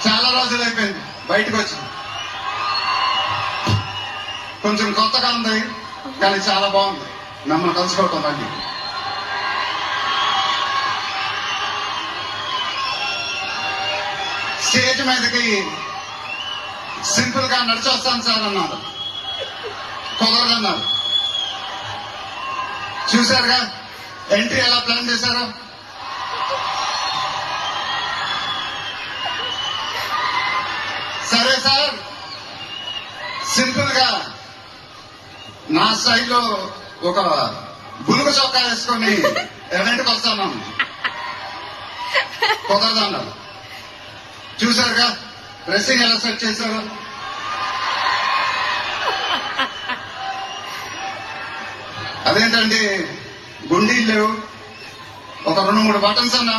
చాలా రోజులు అయిపోయింది బయటకు వచ్చి. కొంచెం కొత్తగా ఉంది కానీ చాలా బాగుంది మిమ్మల్ని కలుసుకోవటం. మళ్ళీ స్టేజ్ మీదకి సింపుల్ గా నడిచొస్తాను సార్ అన్నారు. కుదరదన్నారు. చూశారుగా ఎంట్రీ ఎలా ప్లాన్ చేశారు. సరే సార్, సింపుల్ గా నా స్టైల్లో ఒక బులుగు చొక్కా వేసుకొని ఎవరింటికి వస్తాను. కుదరదన్నారు. చూశారుగా డ్రెస్సింగ్ ఎలా సెట్ చేశారు. అదేంటండి గుండీలు లేవు, ఒక 2-3 బటన్స్ అన్నా